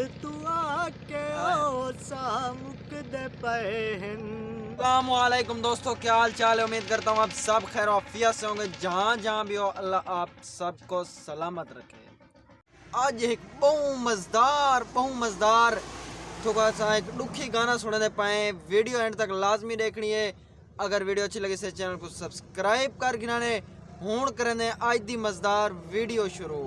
मिल तू आके ओ सामुक दे पहन। अस्सलामुअलैकुम दोस्तों, क्या हाल चाल है। उम्मीद करता हूँ आप सब खैर आफियत से होंगे। जहाँ जहाँ भी हो अल्लाह आप सबको सलामत रखे। आज एक बहु मज़ेदार थोड़ा सा एक दुखी गाना सुनने पाए। वीडियो एंड तक लाजमी देखनी है। अगर वीडियो अच्छी लगी से चैनल को सब्सक्राइब कर गिनाने हूँ करें आज दी मज़ेदार वीडियो शुरू।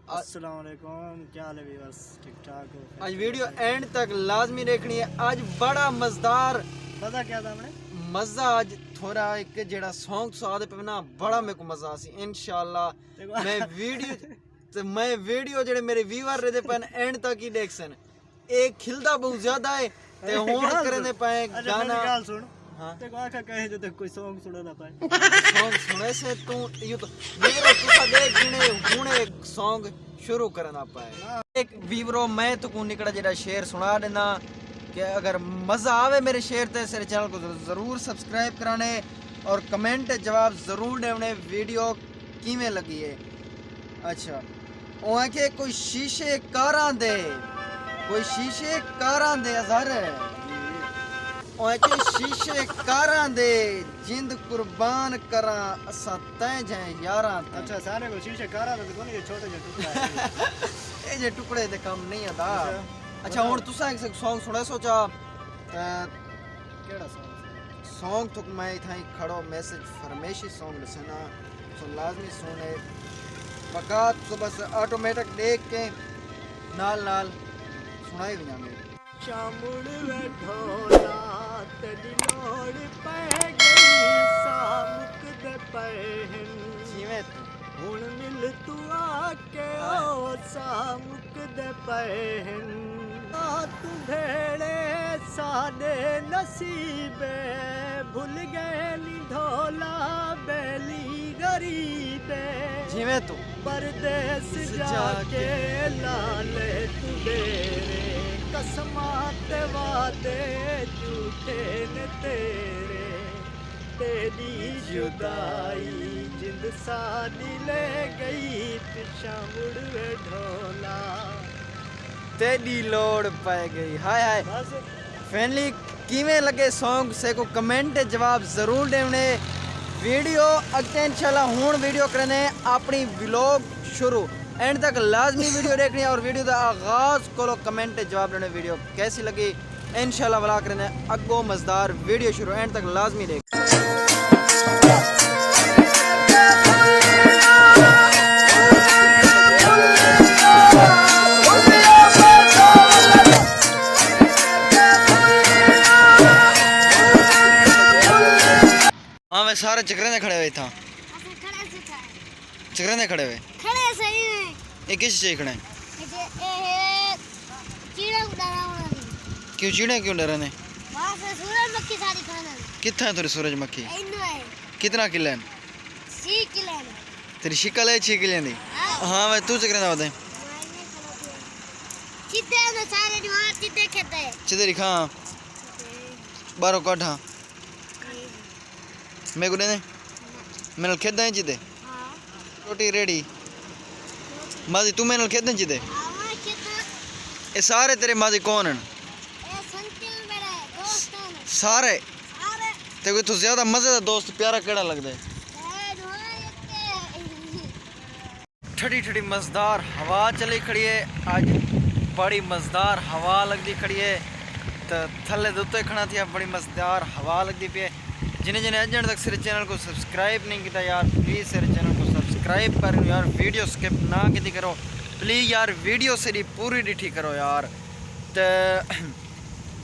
अस्सलाम वालेकुम, क्या हाल है व्यूअर्स, ठीक ठाक हो? आज वीडियो एंड तक लाजमी देखनी है। आज बड़ा मज़ेदार पता क्या था हमने मज़ा आज थोड़ा एक जेड़ा सॉन्ग स्वाद पे ना बड़ा मेरे को मज़ा आसी इंशाल्लाह। मैं वीडियो जेड़े मेरे व्यूअर रहते पन एंड तक ही देख सन। एक खिलदा बहुत ज्यादा है ते होण करने पाए गाना। गाल सुन। हां ते को आखा कहे जो ते कोई सॉन्ग सुना ना पाए। सॉन्ग सुने से तू यो तो वीरो तुसा देख गिने हुणे सॉन्ग शुरू करना पाए। एक वीरो मैं तो को निकड़ा जेड़ा शेर सुना देना कि अगर मज़ा आवे मेरे शेर ते मेरे चैनल को ज़रूर सब्सक्राइब कराने और कमेंट जवाब ज़रूर देने वीडियो किवें लगी है। अच्छा ओ है कि कोई शीशे कारां दे अज़हर ओ है कि शीशे कारां दे जिंद कुर्बान करा असा तय जाए यारां। अच्छा सारे को शीशे कारा तो कोनी, ये छोटे जे टुकड़ा ए जे टुकड़े दे काम नहीं आदा। अच्छा हुन तुसा एक सॉन्ग सुना सोचा केड़ा सॉन्ग तो मैं इथाई खड़ो मैसेज फरमेशी सॉन्ग दसना सो लाजमी सुने फकात तो बस ऑटोमेटिक देख के नाल नाल सुनाई भी ना मेरे शामुड़ बैठोला तेरी लोड़ पै गई सामुक दे पहन। जिवें तू हुण मिल तू आके ओ सामुक दे पहन। तू भेड़े साडे नसीबे भूल गए नी ढोला बेली गरीबे। जिवें तू परदेस जाके लाले तू डेरे कसमात वादे झूठे ने तेरे। तेरी जुदाई जिंद साडी ले गई पिछा मुड़ ढोला तेरी लोड़ पै गई। हाय हाय बस फैमिली किवें लगे सॉन्ग से को कमेंट जवाब जरूर देने। वीडियो अगते इंशाल्लाह हुण वीडियो करने अपनी व्लॉग शुरू एंड तक लाजमी वीडियो देखनी और वीडियो का आगाज को कमेंट जवाब देने वीडियो कैसी लगी इंशाल्लाह वाला करने अगो मज़ेदार वीडियो शुरू एंड तक लाजमी देख। हाँ वे सारे चक्कर ने खड़े हुए था चक्कर ने खड़े हुए खड़े सही में ये किस चीज खड़े कीड़ा उड़ाना वाला क्यों चीड़े क्यों डरे ने वहां से सूरजमुखी सारी खाना कितना है तेरी सूरजमुखी इन्नो है कितना किले 6 किलो तेरी शिकल है 6 किले दी। हाँ वे तू चक्कर ना बता चिते में सारे दीवार चिते खेते चिते दिखा बारो काठा मैं को देने मैंने खेद हैं चिते हां रोटी रेडी माजी तू मैंने खेद हैं चिते आवा कितना ये सारे तेरे माजी कौन हैं ए संतिल मेरे दोस्त हैं सारे सारे ते कोई तो ज्यादा मजेदार दोस्त प्यारा केड़ा लगदा है। ठंडी ठंडी मज़ेदार हवा चली खड़ी है। आज बड़ी मज़ेदार हवा लगती खड़ी है तो थले दुते खड़ा थी बड़ी मज़ेदार हवा लगती पे। जिन्हें जिन्हें अजन तक सिर चैनल को सब्सक्राइब नहीं किया यार प्लीज़ सिर चैनल को सब्सक्राइब करो यार। वीडियो स्किप ना की करो प्लीज़ यार वीडियो से पूरी डिठी करो यार। तो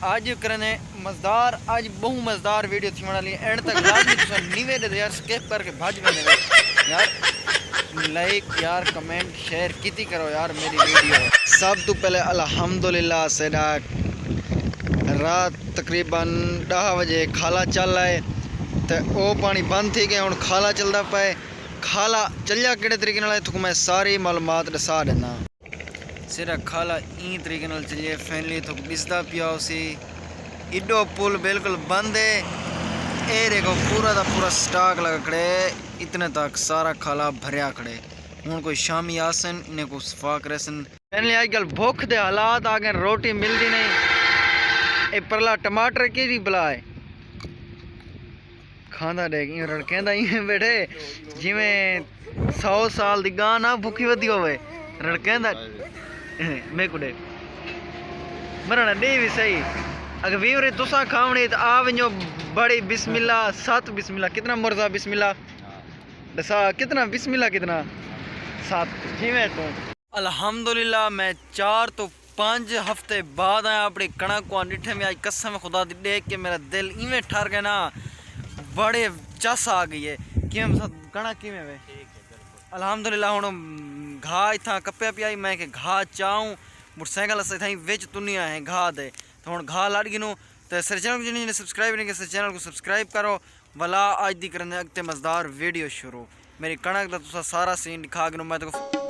आज करने मज़ेदार आज बहु मज़ेदार वीडियो थी वाली एंड तक लाजमी तुसा नीवे दे यार स्किप करके भाज में यार लाइक यार कमेंट शेयर किती करो यार मेरी वीडियो। सब तो पहले अल्हम्दुलिल्लाह से रात तकरीबन 10 बजे खाला चल रहा है तो वो पानी बंद थी गया हूँ खाला चलता पाए। खाला चलिया कि तरीके तो मैं सारी मालूमात दसा देना। सिरा खाला ई तरीके चलिए फैमिली तो दिसदा पिया उसी इडो पुल बिल्कुल बंद है। ए देखो पूरा का पूरा स्टॉक लगा खड़े इतने तक सारा खाला भरिया खड़े। हूँ कोई शामी आसन इन्हें को सफा करे सन कहने आजकल भुख दे हालात आ गए रोटी मिलती नहीं ए परला टमाटर की बला है खांदा देख इन कहंदा इवें बैठे जिवें 100 साल दी गां ना भुखी वधी होवे रड़ कहंदा मैं कुडे मरना दे भी सही अगर वीवरे तुसा खावणी तो आ वञो बड़ी बिस्मिल्लाह 7 बिस्मिल्लाह कितना मुर्जा बिस्मिल्लाह दसा कितना बिस्मिल्लाह कितना 7 जिवें तो अल्हम्दुलिल्लाह मैं 4 तो 5 हफ्ते बाद आया अपनी कणक को डिठे में आज कसम खुदा दी देख के मेरा दिल इवें ठर गया ना बड़े चस आ गई है कि कणक किवें वे अल्हम्दुलिल्लाह हुण घा इथा कप्या पिया मैं के घा चाऊं मोटरसाइकिल अस इथा विच तुनिया है घा दे तो हुण घा लड़ गिनू तो सर चैनल को जिन्हें सब्सक्राइब नहीं किया चैनल को सब्सक्राइब करो वला आज दी करने अगते मज़ेदार वीडियो शुरू मेरी कणक का तुसा सारा सीन दिखा गिनू मैं तो